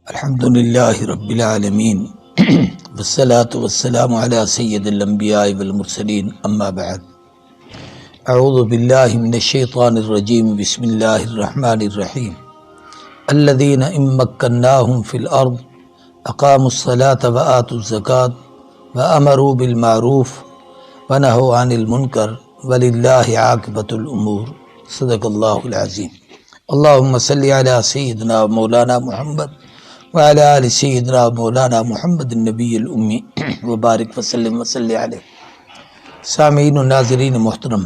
الحمد للہ رب العالمین والصلاة والسلام علی سید الانبیاء والمرسلین اما بعد اعوذ باللہ من الشیطان الرجیم بسم اللہ الرحمن الرحیم الذین ان مکناہم فی الارض اقاموا الصلاة وآتوا الزکاة وامروا بالمعروف ونہوا عن المنکر وللہ عاقبۃ الامور صدق اللہ العظیم اللہم صلی علی سیدنا مولانا محمد وعلی آل سیدنا مولانا محمد النبی الامی وبارک وسلم وصلی علیہ۔ سامعین و ناظرین محترم،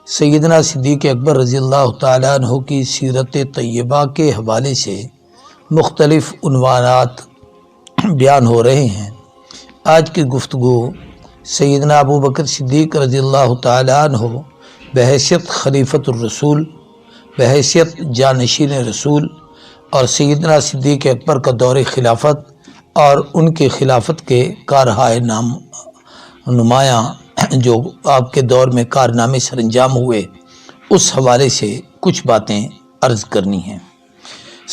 سیدنا صدیق اکبر رضی اللہ تعالیٰ عنہ کی سیرت طیبہ کے حوالے سے مختلف عنوانات بیان ہو رہے ہیں۔ آج کی گفتگو سیدنا ابو بکر صدیق رضی اللہ تعالیٰ عنہ بحیثیت خلیفۃ الرسول، بحیثیت جانشین رسول اور سیدنا صدیق اکبر کا دور خلافت اور ان کے خلافت کے کارہائے نمایاں جو آپ کے دور میں کارنامے سر انجام ہوئے، اس حوالے سے کچھ باتیں عرض کرنی ہیں۔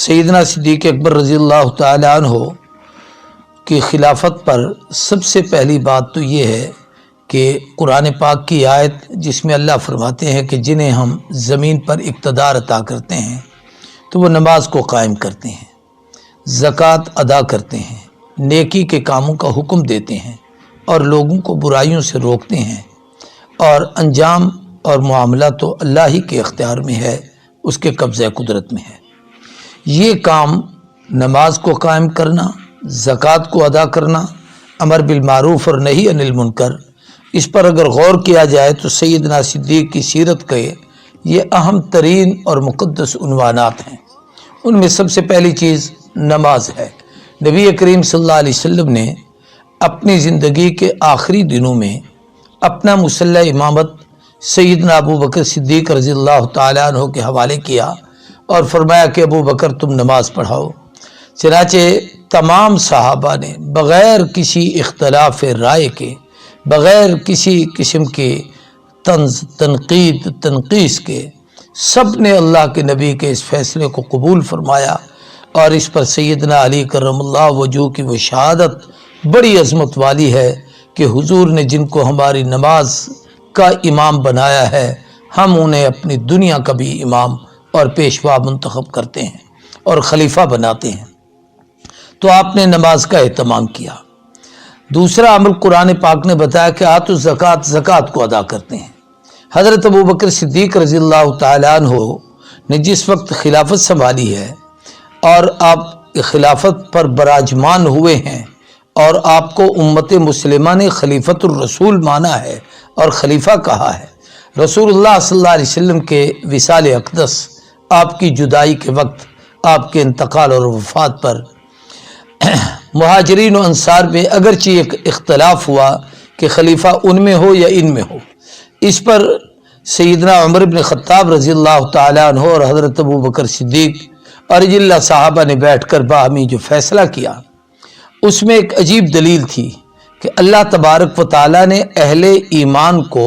سیدنا صدیق اکبر رضی اللہ تعالی عنہ کی خلافت پر سب سے پہلی بات تو یہ ہے کہ قرآن پاک کی آیت جس میں اللہ فرماتے ہیں کہ جنہیں ہم زمین پر اقتدار عطا کرتے ہیں تو وہ نماز کو قائم کرتے ہیں، زکوٰۃ ادا کرتے ہیں، نیکی کے کاموں کا حکم دیتے ہیں اور لوگوں کو برائیوں سے روکتے ہیں، اور انجام اور معاملہ تو اللہ ہی کے اختیار میں ہے، اس کے قبضہ قدرت میں ہے۔ یہ کام نماز کو قائم کرنا، زکوٰۃ کو ادا کرنا، امر بالمعروف اور نہی عن المنکر، اس پر اگر غور کیا جائے تو سیدنا صدیق کی سیرت کے یہ اہم ترین اور مقدس عنوانات ہیں۔ ان میں سب سے پہلی چیز نماز ہے۔ نبی کریم صلی اللہ علیہ وسلم نے اپنی زندگی کے آخری دنوں میں اپنا مصلی امامت سیدنا ابو بکر صدیق رضی اللہ تعالیٰ عنہ کے حوالے کیا اور فرمایا کہ ابو بکر تم نماز پڑھاؤ۔ چنانچہ تمام صحابہ نے بغیر کسی اختلاف رائے کے، بغیر کسی قسم کے تنقیس کے، سب نے اللہ کے نبی کے اس فیصلے کو قبول فرمایا، اور اس پر سیدنا علی کرم اللہ وجہہ کی وہ شہادت بڑی عظمت والی ہے کہ حضور نے جن کو ہماری نماز کا امام بنایا ہے، ہم انہیں اپنی دنیا کا بھی امام اور پیشوا منتخب کرتے ہیں اور خلیفہ بناتے ہیں۔ تو آپ نے نماز کا اہتمام کیا۔ دوسرا عمل قرآن پاک نے بتایا کہ آتوا الزکوٰۃ، زکوٰۃ کو ادا کرتے ہیں۔ حضرت ابو بکر صدیق رضی اللہ تعالیٰ عنہ نے جس وقت خلافت سنبھالی ہے اور آپ خلافت پر براجمان ہوئے ہیں اور آپ کو امت مسلمہ نے خلیفۃ الرسول مانا ہے اور خلیفہ کہا ہے، رسول اللہ صلی اللہ علیہ وسلم کے وصال اقدس، آپ کی جدائی کے وقت، آپ کے انتقال اور وفات پر مہاجرین و انصار میں اگرچہ ایک اختلاف ہوا کہ خلیفہ ان میں ہو یا ان میں ہو، اس پر سیدنا عمر بن خطاب رضی اللہ تعالیٰ عنہ اور حضرت ابو بکر صدیق اور اجلہ صحابہ نے بیٹھ کر باہمی جو فیصلہ کیا، اس میں ایک عجیب دلیل تھی کہ اللہ تبارک و تعالیٰ نے اہل ایمان کو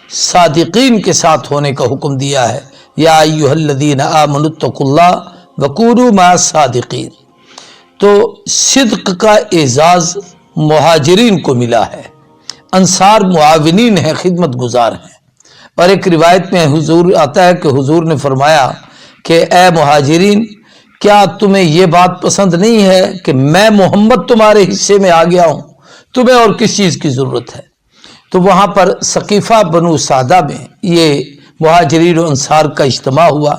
صادقین کے ساتھ ہونے کا حکم دیا ہے، یا ایھا الذین آمنوا اتقوا اللہ وکونوا مع الصادقین۔ تو صدق کا اعزاز مہاجرین کو ملا ہے، انصار معاونین ہیں، خدمت گزار ہیں۔ اور ایک روایت میں حضور آتا ہے کہ حضور نے فرمایا کہ اے مہاجرین، کیا تمہیں یہ بات پسند نہیں ہے کہ میں محمد تمہارے حصے میں آ گیا ہوں، تمہیں اور کس چیز کی ضرورت ہے؟ تو وہاں پر ثقیفہ بنو سعدہ میں یہ مہاجرین و انصار کا اجتماع ہوا۔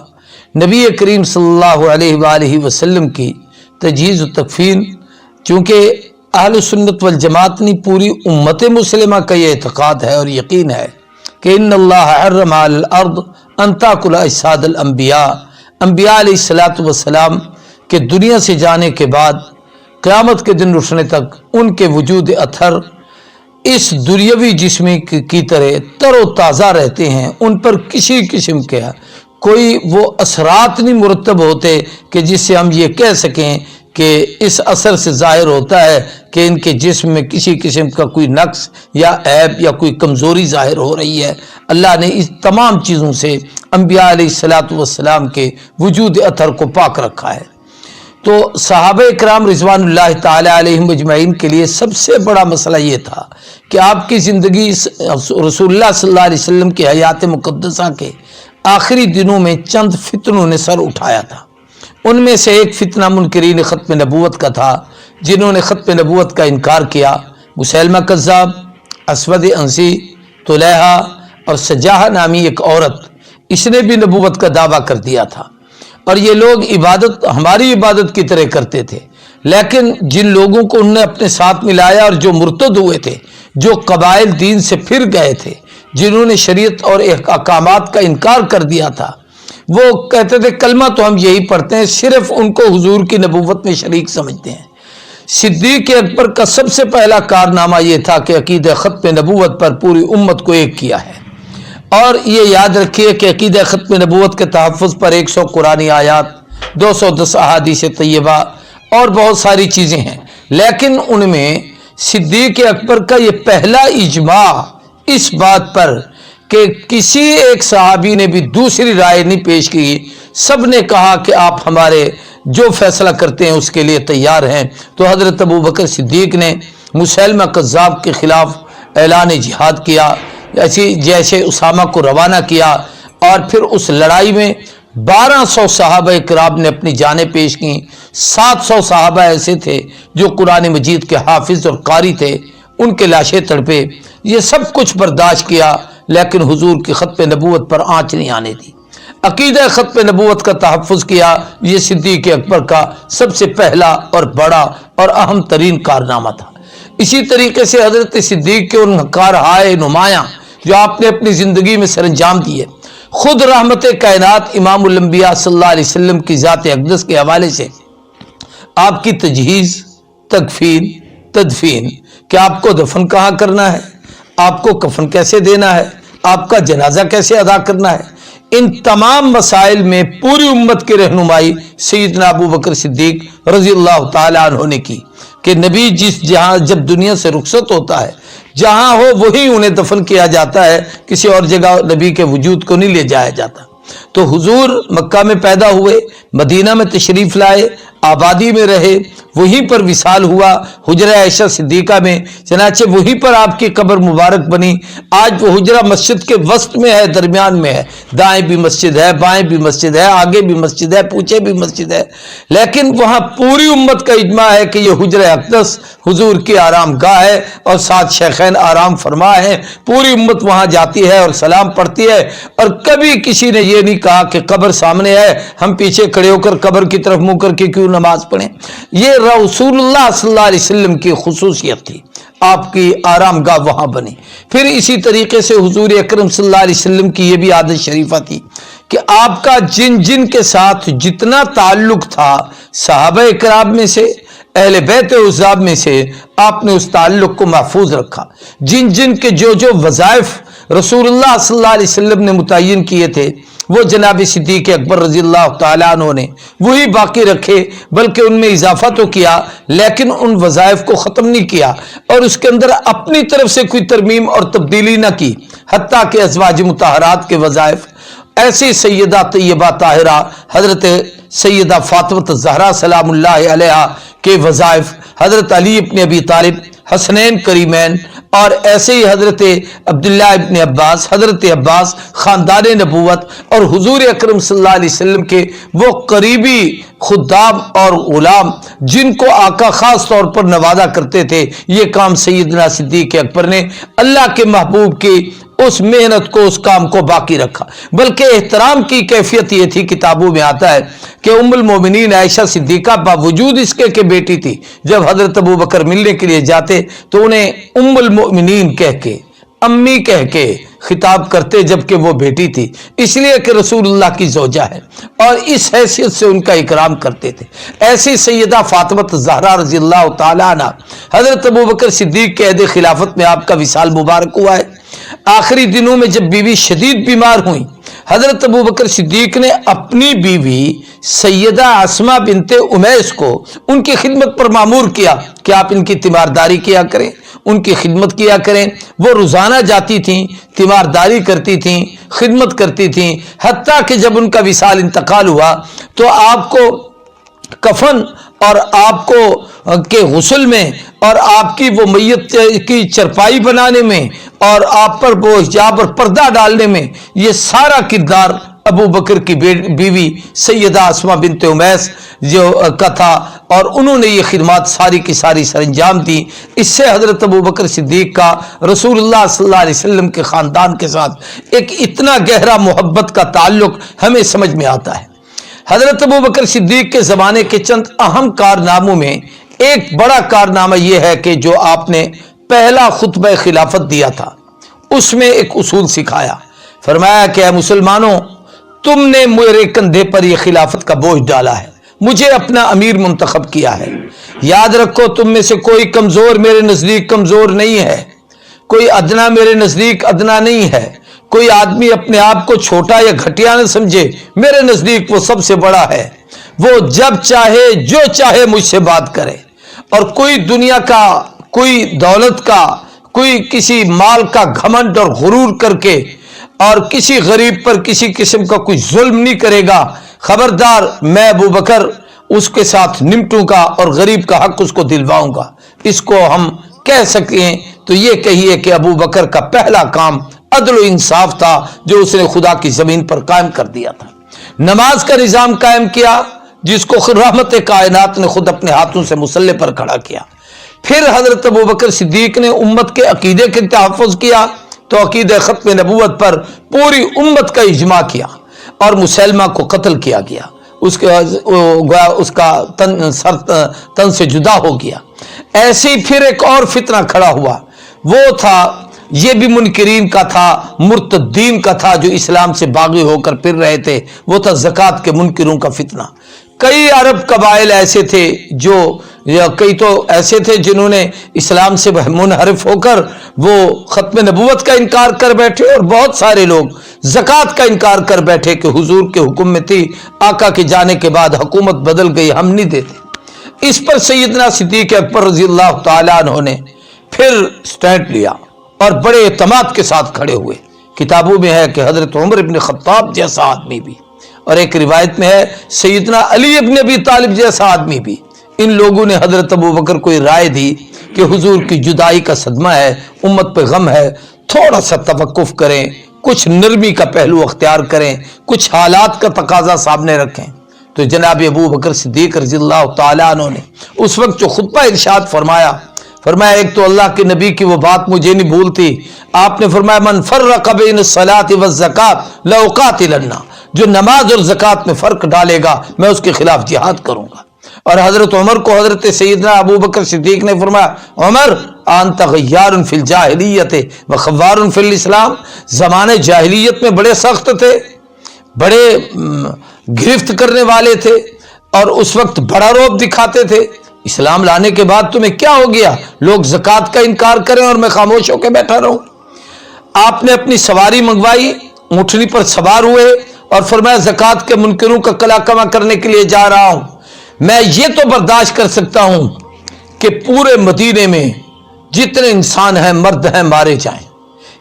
نبی کریم صلی اللہ علیہ وآلہ وسلم کی تجہیز و تکفین، چونکہ اہل سنت والجماعت نے پوری امت مسلمہ کا یہ اعتقاد ہے اور یقین ہے کہ ان اللہ حرم علی الارض ان تاکل اجساد الانبیاء، انبیاء علیہ السلام کے دنیا سے جانے کے بعد قیامت کے دن اٹھنے تک ان کے وجود اثر اس دنیاوی جسم کی طرح تر و تازہ رہتے ہیں، ان پر کسی قسم کے کوئی وہ اثرات نہیں مرتب ہوتے کہ جس سے ہم یہ کہہ سکیں کہ اس اثر سے ظاہر ہوتا ہے کہ ان کے جسم میں کسی قسم کا کوئی نقص یا عیب یا کوئی کمزوری ظاہر ہو رہی ہے۔ اللہ نے اس تمام چیزوں سے انبیاء علیہ السلام کے وجود اثر کو پاک رکھا ہے۔ تو صحابہ کرام رضوان اللہ تعالی علیہم اجمعین کے لیے سب سے بڑا مسئلہ یہ تھا کہ آپ کی زندگی رسول اللہ صلی اللہ علیہ وسلم کی حیات مقدسہ کے آخری دنوں میں چند فتنوں نے سر اٹھایا تھا۔ ان میں سے ایک فتنہ منکرین ختم نبوت کا تھا، جنہوں نے ختم نبوت کا انکار کیا۔ مسیلمہ کذاب، اسود عنسی، طلیحہ اور سجاحہ نامی ایک عورت، اس نے بھی نبوت کا دعویٰ کر دیا تھا، اور یہ لوگ عبادت ہماری عبادت کی طرح کرتے تھے، لیکن جن لوگوں کو انہوں نے اپنے ساتھ ملایا اور جو مرتد ہوئے تھے، جو قبائل دین سے پھر گئے تھے، جنہوں نے شریعت اور احکامات کا انکار کر دیا تھا، وہ کہتے تھے کلمہ تو ہم یہی پڑھتے ہیں، صرف ان کو حضور کی نبوت میں شریک سمجھتے ہیں۔ صدیق اکبر کا سب سے پہلا کارنامہ یہ تھا کہ عقیدہ ختم نبوت پر پوری امت کو ایک کیا ہے، اور یہ یاد رکھیے کہ عقیدہ ختم نبوت کے تحفظ پر 100 قرآنی آیات، 210 احادیث طیبہ اور بہت ساری چیزیں ہیں، لیکن ان میں صدیق اکبر کا یہ پہلا اجماع اس بات پر کہ کسی ایک صحابی نے بھی دوسری رائے نہیں پیش کی، سب نے کہا کہ آپ ہمارے جو فیصلہ کرتے ہیں اس کے لیے تیار ہیں۔ تو حضرت ابوبکر صدیق نے مسیلمہ کذاب کے خلاف اعلان جہاد کیا، جیسے اسامہ کو روانہ کیا، اور پھر اس لڑائی میں 1200 صحابہ کرام نے اپنی جانیں پیش کی۔ 700 صحابہ ایسے تھے جو قرآن مجید کے حافظ اور قاری تھے، ان کے لاشیں تڑپے، یہ سب کچھ برداشت کیا، لیکن حضور کی ختم نبوت پر آنچ نہیں آنے دی۔ عقیدہ ختم نبوت کا تحفظ کیا، یہ صدیق اکبر کا سب سے پہلا اور بڑا اور اہم ترین کارنامہ تھا۔ اسی طریقے سے حضرت صدیق کے ان کارہائے نمایاں جو آپ نے اپنی زندگی میں سر انجام دیے، خود رحمت کائنات امام الانبیاء صلی اللہ علیہ وسلم کی ذات اقدس کے حوالے سے آپ کی تجہیز، تکفین، تدفین، کہ آپ کو دفن کہاں کرنا ہے، آپ کو کفن کیسے دینا ہے، آپ کا جنازہ کیسے ادا کرنا ہے، ان تمام مسائل میں پوری امت کی رہنمائی سیدنا ابوبکر صدیق رضی اللہ تعالیٰ عنہ نے کی، کہ نبی جہاں جب دنیا سے رخصت ہوتا ہے، جہاں ہو وہیں انہیں دفن کیا جاتا ہے، کسی اور جگہ نبی کے وجود کو نہیں لے جایا جاتا۔ تو حضور مکہ میں پیدا ہوئے، مدینہ میں تشریف لائے، آبادی میں رہے، وہیں پر وصال ہوا حجرہ عائشہ صدیقہ میں، چنانچہ وہیں پر آپ کی قبر مبارک بنی۔ آج وہ حجرہ مسجد کے وسط میں ہے، درمیان میں ہے، دائیں بھی مسجد ہے، بائیں بھی مسجد ہے، آگے بھی مسجد ہے، پیچھے بھی مسجد ہے، لیکن وہاں پوری امت کا اجماع ہے کہ یہ حجرہ اقدس حضور کی آرام گاہ ہے، اور ساتھ شیخین آرام فرما ہے، پوری امت وہاں جاتی ہے اور سلام پڑھتی ہے، اور کبھی کسی نے یہ نہیں کہا کہ قبر سامنے ہے، ہم پیچھے کھڑے ہو کر قبر کی طرف منہ کر کے کیوں نماز پڑھیں۔ یہ رسول اللہ صلی اللہ علیہ وسلم کی خصوصیت تھی، آپ کی آرام گاہ وہاں بنی۔ پھر اسی طریقے سے حضور اکرم صلی اللہ علیہ وسلم کی یہ بھی عادت شریفہ تھی کہ آپ کا جن جن کے ساتھ جتنا تعلق تھا، صحابہ کرام میں سے، اہل بیت عزاب میں سے، آپ نے اس تعلق کو محفوظ رکھا۔ جن جن کے جو وظائف رسول اللہ صلی اللہ علیہ وسلم نے متعین کیے تھے، وہ جناب صدیق اکبر رضی اللہ تعالیٰ عنہ نے وہی باقی رکھے، بلکہ ان میں اضافہ تو کیا، لیکن ان وظائف کو ختم نہیں کیا، اور اس کے اندر اپنی طرف سے کوئی ترمیم اور تبدیلی نہ کی، حتیٰ کہ ازواج مطہرات کے وظائف، ایسی سیدہ طیبہ طاہرہ حضرت سیدہ فاطمہ الزہرا سلام اللہ علیہا کے وظائف، حضرت علی ابن ابی طالب، حسنین کریمین، اور ایسے ہی حضرت عبداللہ ابن عباس، حضرت عباس، خاندان نبوت، اور حضور اکرم صلی اللہ علیہ وسلم کے وہ قریبی خدام اور غلام جن کو آقا خاص طور پر نوازا کرتے تھے، یہ کام سیدنا صدیق اکبر نے اللہ کے محبوب کی اس محنت کو، اس کام کو باقی رکھا۔ بلکہ احترام کی کیفیت یہ تھی، کتابوں میں آتا ہے کہ ام المومنین عائشہ صدیقہ باوجود اس کے کہ بیٹی تھی، جب حضرت ابوبکر ملنے کے لیے جاتے تو انہیں ام المؤمنین کہہ کے، امی کہہ کے خطاب کرتے، جبکہ وہ بیٹی تھی، اس لیے کہ رسول اللہ کی زوجہ ہے، اور اس حیثیت سے ان کا اکرام کرتے تھے۔ ایسی سیدہ فاطمہ الزہرا رضی اللہ تعالیٰ عنہ، حضرت ابوبکر صدیق کے عہد خلافت میں آپ کا وصال مبارک ہوا ہے۔ آخری دنوں میں جب بیوی شدید بیمار ہوئیں، حضرت ابوبکر صدیق نے اپنی بیوی سیدہ اسماء بنت امیس کو ان کی خدمت پر مامور کیا کہ آپ ان کی تیمارداری کیا کریں، ان کی خدمت کیا کریں۔ وہ روزانہ جاتی تھیں، تیمارداری کرتی تھیں، خدمت کرتی تھیں، حتیٰ کہ جب ان کا وصال انتقال ہوا تو آپ کو کفن اور آپ کو کے غسل میں اور آپ کی وہ میت کی چرپائی بنانے میں اور آپ پر وہ حجاب اور پردہ ڈالنے میں، یہ سارا کردار ابو بکر کی بیوی سیدہ اسماء بنت امیس جو کا تھا، اور انہوں نے یہ خدمات ساری کی ساری سر انجام دی۔ اس سے حضرت ابو بکر صدیق کا رسول اللہ صلی اللہ علیہ وسلم کے خاندان کے ساتھ ایک اتنا گہرا محبت کا تعلق ہمیں سمجھ میں آتا ہے۔ حضرت ابو بکر صدیق کے زمانے کے چند اہم کارناموں میں ایک بڑا کارنامہ یہ ہے کہ جو آپ نے پہلا خطبہ خلافت دیا تھا، اس میں ایک اصول سکھایا۔ فرمایا کہ اے مسلمانوں، تم نے میرے کندھے پر یہ خلافت کا بوجھ ڈالا ہے، مجھے اپنا امیر منتخب کیا ہے۔ یاد رکھو تم میں سے کوئی کمزور میرے نزدیک کمزور نہیں ہے، کوئی ادنا میرے نزدیک ادنا نہیں ہے، کوئی آدمی اپنے آپ کو چھوٹا یا گھٹیا نہ سمجھے، میرے نزدیک وہ سب سے بڑا ہے۔ وہ جب چاہے جو چاہے مجھ سے بات کرے، اور کوئی دنیا کا، کوئی دولت کا، کوئی کسی مال کا گھمنڈ اور غرور کر کے اور کسی غریب پر کسی قسم کا کوئی ظلم نہیں کرے گا۔ خبردار، میں ابو بکر اس کے ساتھ نمٹوں گا اور غریب کا حق اس کو دلواؤں گا۔ اس کو ہم کہہ سکیں تو یہ کہیے کہ ابو بکر کا پہلا کام عدل و انصاف تھا جو اس نے خدا کی زمین پر قائم کر دیا تھا۔ نماز کا نظام قائم کیا جس کو رحمت کائنات نے خود اپنے ہاتھوں سے مسلح پر کھڑا کیا۔ پھر حضرت ابو بکر صدیق نے امت کے عقیدے کے تحفظ کیا تو عقیدہ ختم نبوت پر پوری امت کا اجماع کیا اور مسلمہ کو قتل کیا گیا، اس کا تن سے جدا ہو گیا۔ ایسے ہی پھر ایک اور فتنہ کھڑا ہوا، وہ تھا، یہ بھی منکرین کا تھا، مرتدین کا تھا جو اسلام سے باغی ہو کر پھر رہے تھے، وہ تھا زکوٰۃ کے منکروں کا فتنہ۔ کئی عرب قبائل ایسے تھے جو، یا کئی تو ایسے تھے جنہوں نے اسلام سے منحرف ہو کر وہ ختم نبوت کا انکار کر بیٹھے، اور بہت سارے لوگ زکوٰۃ کا انکار کر بیٹھے کہ حضور کے حکم میں تھی، آقا کے جانے کے بعد حکومت بدل گئی، ہم نہیں دیتے۔ اس پر سیدنا صدیق اکبر رضی اللہ تعالیٰ عنہ نے پھر سٹینڈ لیا اور بڑے اعتماد کے ساتھ کھڑے ہوئے۔ کتابوں میں ہے کہ حضرت عمر ابن خطاب جیسا آدمی بھی، اور ایک روایت میں ہے سیدنا علی ابن ابی طالب جیسا آدمی بھی، ان لوگوں نے حضرت ابو بکر کو رائے دی کہ حضور کی جدائی کا صدمہ ہے، امت پہ غم ہے، تھوڑا سا توقف کریں، کچھ نرمی کا پہلو اختیار کریں، کچھ حالات کا تقاضا سامنے رکھیں۔ تو جناب ابو بکر صدیق رضی اللہ تعالیٰ عنہ نے اس وقت جو خطبہ ارشاد فرمایا ایک تو اللہ کے نبی کی وہ بات مجھے نہیں بھولتی، آپ نے فرمایا من فرق بین الصلاۃ والزکاۃ لاقاتلن، جو نماز اور زکوٰۃ میں فرق ڈالے گا میں اس کے خلاف جہاد کروں گا۔ اور حضرت عمر کو حضرت سیدنا ابو بکر صدیق نے فرمایا عمر انت غیار فی الجاہلیت وخوار فی الاسلام، زمانے جاہلیت میں بڑے سخت تھے، بڑے گرفت کرنے والے تھے، اور اس وقت بڑا رعب دکھاتے تھے، اسلام لانے کے بعد تمہیں کیا ہو گیا؟ لوگ زکوٰۃ کا انکار کریں اور میں خاموش ہو کے بیٹھا رہوں؟ آپ نے اپنی سواری منگوائی، اونٹنی پر سوار ہوئے اور فرمایا زکوٰۃ کے منکروں کا کلا کما کرنے کے لیے جا رہا ہوں۔ میں یہ تو برداشت کر سکتا ہوں کہ پورے مدینے میں جتنے انسان ہیں مرد ہیں مارے جائیں،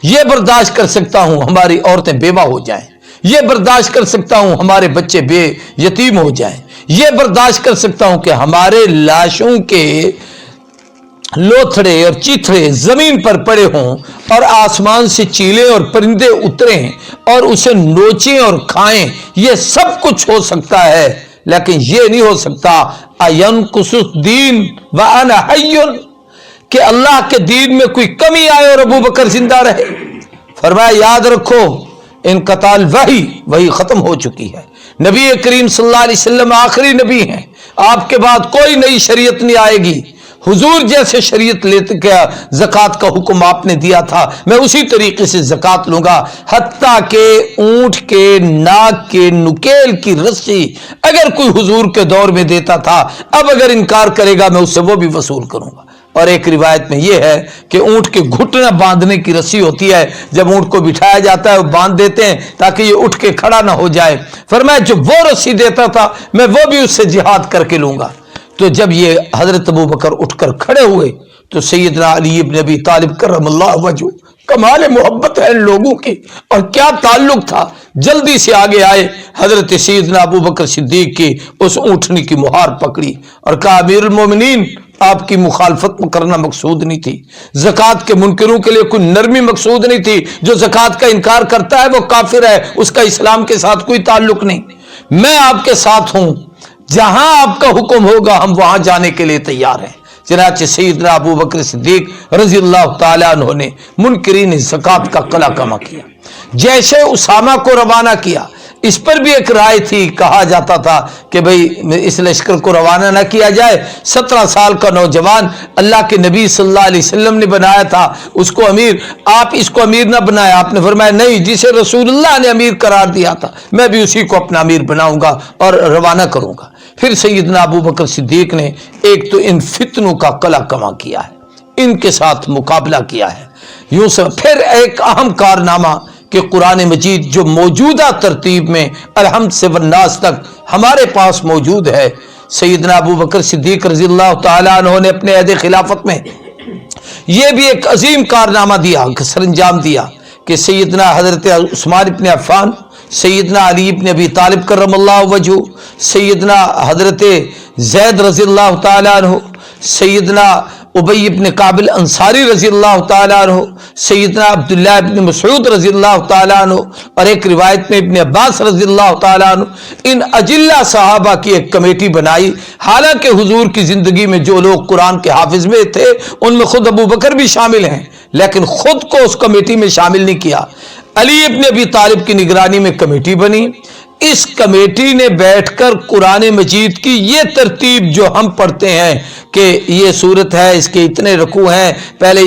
یہ برداشت کر سکتا ہوں ہماری عورتیں بیوہ ہو جائیں، یہ برداشت کر سکتا ہوں ہمارے بچے بے یتیم ہو جائیں، یہ برداشت کر سکتا ہوں کہ ہمارے لاشوں کے لوتھڑے اور چیتھڑے زمین پر پڑے ہوں اور آسمان سے چیلے اور پرندے اتریں اور اسے نوچیں اور کھائیں، یہ سب کچھ ہو سکتا ہے، لیکن یہ نہیں ہو سکتا اَيَنْقُصُ الدِّينُ وَأَنَا حَيٌّ، کہ اللہ کے دین میں کوئی کمی آئے اور ابو بکر زندہ رہے۔ فرمایا یاد رکھو انقطاع وحی ختم ہو چکی ہے، نبی کریم صلی اللہ علیہ وسلم آخری نبی ہیں، آپ کے بعد کوئی نئی شریعت نہیں آئے گی، حضور جیسے شریعت لیتے کیا زکوٰۃ کا حکم آپ نے دیا تھا میں اسی طریقے سے زکوٰۃ لوں گا، حتیٰ کہ اونٹ کے ناک کے نکیل کی رسی اگر کوئی حضور کے دور میں دیتا تھا، اب اگر انکار کرے گا میں اس سے وہ بھی وصول کروں گا۔ اور ایک روایت میں یہ ہے کہ اونٹ کے گھٹنا باندھنے کی رسی ہوتی ہے، جب اونٹ کو بٹھایا جاتا ہے وہ باندھ دیتے ہیں تاکہ یہ اٹھ کے کھڑا نہ ہو جائے، فرمایا جو وہ رسی دیتا تھا میں وہ بھی اس سے جہاد کر کے لوں گا۔ تو جب یہ حضرت ابو بکر اٹھ کر کھڑے ہوئے تو سیدنا علی ابن ابی طالب کرم اللہ وجہہ کمال محبت ہے ان لوگوں کی، اور کیا تعلق تھا، جلدی سے آگے آئے، حضرت سیدنا ابو بکر صدیق کی اس اونٹنی کی مہار پکڑی اور کہا امیر المومنین آپ کی مخالفت کرنا مقصود نہیں تھی، زکوٰۃ کے منکروں کے لیے کوئی نرمی مقصود نہیں تھی، جو زکوٰۃ کا انکار کرتا ہے وہ کافر ہے، اس کا اسلام کے ساتھ کوئی تعلق نہیں، میں آپ کے ساتھ ہوں، جہاں آپ کا حکم ہوگا ہم وہاں جانے کے لیے تیار ہیں۔ چنانچہ سیدنا ابو بکر صدیق رضی اللہ تعالیٰ عنہ نے منکرین زکوٰۃ کا قلع کما کیا، جیسے اسامہ کو روانہ کیا۔ اس پر بھی ایک رائے تھی، کہا جاتا تھا کہ بھئی اس لشکر کو روانہ نہ کیا جائے، 17 سال کا نوجوان اللہ کے نبی صلی اللہ علیہ وسلم نے بنایا تھا اس کو امیر، آپ اس کو امیر نہ بنائے۔ آپ نے فرمایا نہیں، جسے رسول اللہ نے امیر قرار دیا تھا میں بھی اسی کو اپنا امیر بناؤں گا اور روانہ کروں گا۔ پھر سیدنا ابو بکر صدیق نے ایک تو ان فتنوں کا قلع کما کیا ہے، ان کے ساتھ مقابلہ کیا ہے، یوں سے پھر ایک اہم کارنامہ کہ قرآن مجید جو موجودہ ترتیب میں الحمد سے والناس تک ہمارے پاس موجود ہے، سیدنا ابو بکر صدیق رضی اللہ تعالیٰ عنہ نے اپنے عہد خلافت میں یہ بھی ایک عظیم کارنامہ دیا، سر انجام دیا کہ سیدنا حضرت عثمان ابن عفان، سیدنا علی ابن ابی طالب کرم اللہ وجہہ، سیدنا حضرت زید رضی اللہ تعالیٰ عنہ، سیدنا ابی ابن کعب الانصاری رضی اللہ تعالیٰ عنہ، سیدنا عبداللہ ابن مسعود رضی اللہ تعالیٰ عنہ، اور ایک روایت میں ابن عباس رضی اللہ تعالیٰ عنہ، ان اجلہ صحابہ کی ایک کمیٹی بنائی۔ حالانکہ حضور کی زندگی میں جو لوگ قرآن کے حافظ میں تھے ان میں خود ابو بکر بھی شامل ہیں، لیکن خود کو اس کمیٹی میں شامل نہیں کیا۔ علی ابن ابی طالب کی نگرانی میں کمیٹی بنی، اس کمیٹی نے بیٹھ کر قرآن مجید کی یہ ترتیب جو ہم پڑھتے ہیں کہ یہ سورت ہے، اس کے اتنے رکوع ہیں، پہلے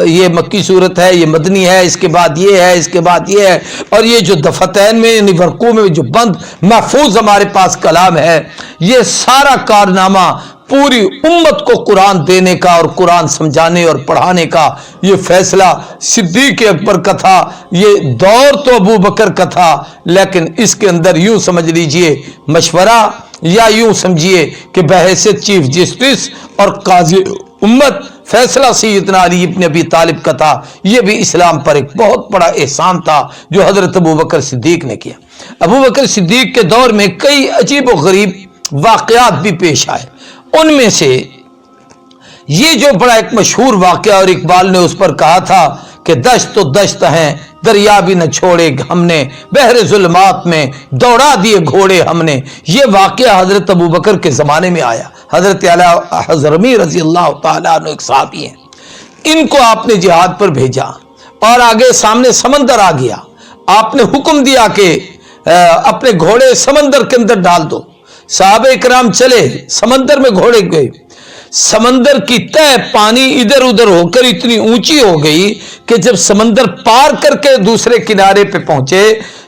یہ مکی سورت ہے، یہ مدنی ہے، اس کے بعد یہ ہے، اس کے بعد یہ ہے، اور یہ جو دفتین میں یعنی ورقوں میں جو بند محفوظ ہمارے پاس کلام ہے، یہ سارا کارنامہ پوری امت کو قرآن دینے کا اور قرآن سمجھانے اور پڑھانے کا یہ فیصلہ صدیق اکبر کا تھا۔ یہ دور تو ابو بکر کا تھا، لیکن اس کے اندر یوں سمجھ لیجئے مشورہ، یا یوں سمجھیے کہ بحیثیت چیف جسٹس اور قاضی امت فیصلہ سیدنا علی ابن ابی طالب کا تھا۔ یہ بھی اسلام پر ایک بہت بڑا احسان تھا جو حضرت ابو بکر صدیق نے کیا۔ ابو بکر صدیق کے دور میں کئی عجیب و غریب واقعات بھی پیش آئے، ان میں سے یہ جو بڑا ایک مشہور واقعہ، اور اقبال نے اس پر کہا تھا کہ دشت تو دشت ہیں دریا بھی نہ چھوڑے ہم نے، بحر ظلمات میں دوڑا دیے گھوڑے ہم نے، یہ واقعہ حضرت ابو بکر کے زمانے میں آیا۔ حضرت علی حضرمی رضی اللہ تعالیٰ عنہ ایک صحابی ہیں، ان کو آپ نے جہاد پر بھیجا اور آگے سامنے سمندر آ گیا، آپ نے حکم دیا کہ اپنے گھوڑے سمندر کے اندر ڈال دو۔ صحابہ اکرام چلے، سمندر میں گھوڑے گئے، سمندر کی تہ پانی ادھر ادھر ہو کر اتنی اونچی ہو گئی کہ جب سمندر پار کر کے دوسرے کنارے پہ پہنچے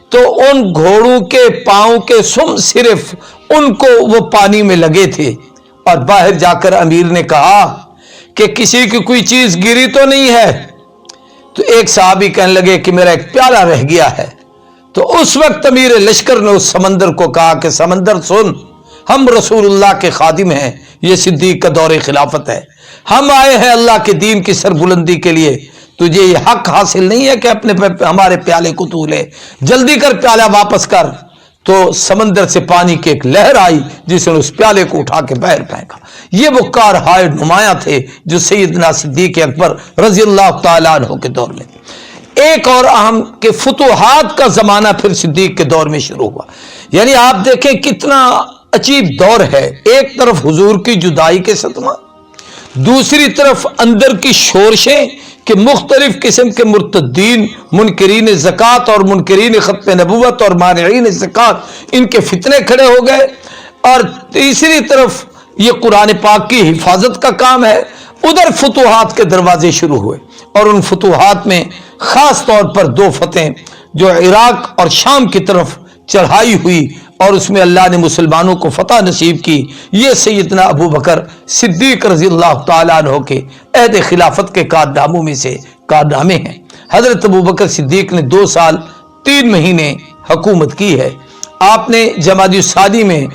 تو ان گھوڑوں کے پاؤں کے سم صرف ان کو وہ پانی میں لگے تھے، اور باہر جا کر امیر نے کہا کہ کسی کی کوئی چیز گری تو نہیں ہے؟ تو ایک صحابی کہنے لگے کہ میرا ایک پیالہ رہ گیا ہے۔ تو اس وقت امیر لشکر نے اس سمندر کو کہا کہ سمندر سن، ہم رسول اللہ کے خادم ہیں، یہ صدیق کا دور خلافت ہے، ہم آئے ہیں اللہ کے دین کی سربلندی کے لیے، تجھے یہ حق حاصل نہیں ہے کہ اپنے ہمارے پیالے کو تو لے، جلدی کر پیالہ واپس کر۔ تو سمندر سے پانی کی ایک لہر آئی جس نے اس پیالے کو اٹھا کے باہر پھینکا۔ یہ وہ کارہائے نمایاں تھے جو سیدنا صدیق اکبر رضی اللہ تعالیٰ عنہ کے دور میں۔ ایک اور اہم کہ فتوحات کا زمانہ پھر صدیق کے دور میں شروع ہوا، یعنی آپ دیکھیں کتنا عجیب دور ہے، ایک طرف حضور کی جدائی کے صدمہ، دوسری طرف اندر کی شورشیں کہ مختلف قسم کے مرتدین، منکرین زکوٰۃ اور منکرین ختم نبوت اور مانعین زکوٰۃ، ان کے فتنے کھڑے ہو گئے، اور تیسری طرف یہ قرآن پاک کی حفاظت کا کام ہے۔ ادھر فتوحات کے دروازے شروع ہوئے، اور ان فتوحات میں خاص طور پر 2 فتح جو عراق اور شام کی طرف چڑھائی ہوئی اور اس میں اللہ نے مسلمانوں کو فتح نصیب کی، یہ سیدنا ابو بکر صدیق رضی اللہ تعالیٰ عنہ کے عہد خلافت کے کارناموں میں سے کارنامے ہیں۔ حضرت ابو بکر صدیق نے 2 سال 3 مہینے حکومت کی ہے۔ آپ نے جمادی الثانی میں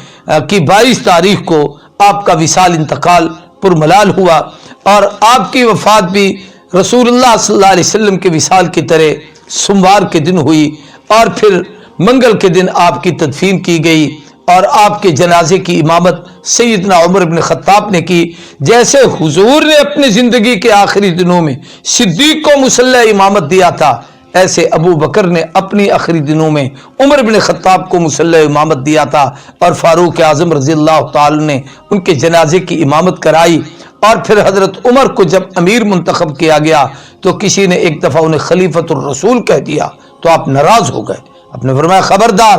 کی 22 تاریخ کو آپ کا وصال انتقال پرملال ہوا، اور آپ کی وفات بھی رسول اللہ صلی اللہ علیہ وسلم کے وصال کی طرح سوموار کے دن ہوئی اور پھر منگل کے دن آپ کی تدفین کی گئی اور آپ کے جنازے کی امامت سیدنا عمر بن خطاب نے کی۔ جیسے حضور نے اپنی زندگی کے آخری دنوں میں صدیق کو مصلی امامت دیا تھا، ایسے ابو بکر نے اپنی آخری دنوں میں عمر بن خطاب کو مصلی امامت دیا تھا، اور فاروق اعظم رضی اللہ تعالی نے ان کے جنازے کی امامت کرائی۔ اور پھر حضرت عمر کو جب امیر منتخب کیا گیا تو کسی نے ایک دفعہ انہیں خلیفۃ الرسول کہہ دیا تو آپ ناراض ہو گئے۔ آپ نے فرمایا خبردار،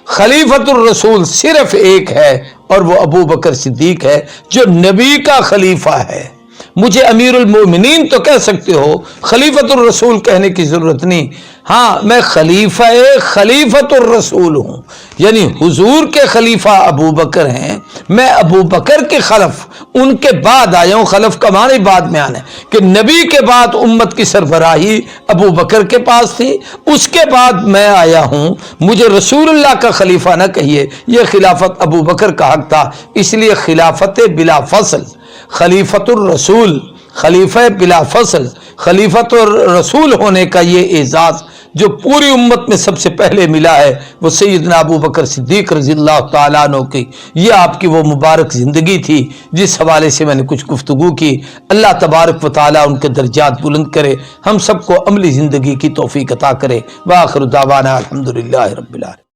خلیفۃ الرسول صرف ایک ہے اور وہ ابو بکر صدیق ہے جو نبی کا خلیفہ ہے۔ مجھے امیر المومنین تو کہہ سکتے ہو، خلیفۃ الرسول کہنے کی ضرورت نہیں۔ ہاں، میں خلیفۃ الرسول ہوں، یعنی حضور کے خلیفہ ابو بکر ہیں، میں ابو بکر کے خلف ان کے بعد آیا ہوں۔ خلف کا معنی بعد میں آنا ہے کہ نبی کے بعد امت کی سربراہی ابو بکر کے پاس تھی، اس کے بعد میں آیا ہوں۔ مجھے رسول اللہ کا خلیفہ نہ کہیے، یہ خلافت ابو بکر کا حق تھا، اس لیے خلافت بلا فصل، خلیفۃ الرسول، خلیفہ بلا فصل، خلیفۃ الرسول ہونے کا یہ اعزاز جو پوری امت میں سب سے پہلے ملا ہے وہ سیدنا ابو بکر صدیق رضی اللہ تعالیٰ عنہ کی یہ آپ کی وہ مبارک زندگی تھی جس حوالے سے میں نے کچھ گفتگو کی۔ اللہ تبارک و تعالیٰ ان کے درجات بلند کرے، ہم سب کو عملی زندگی کی توفیق عطا کرے۔ وآخر دعوانا الحمدللہ رب العالمین۔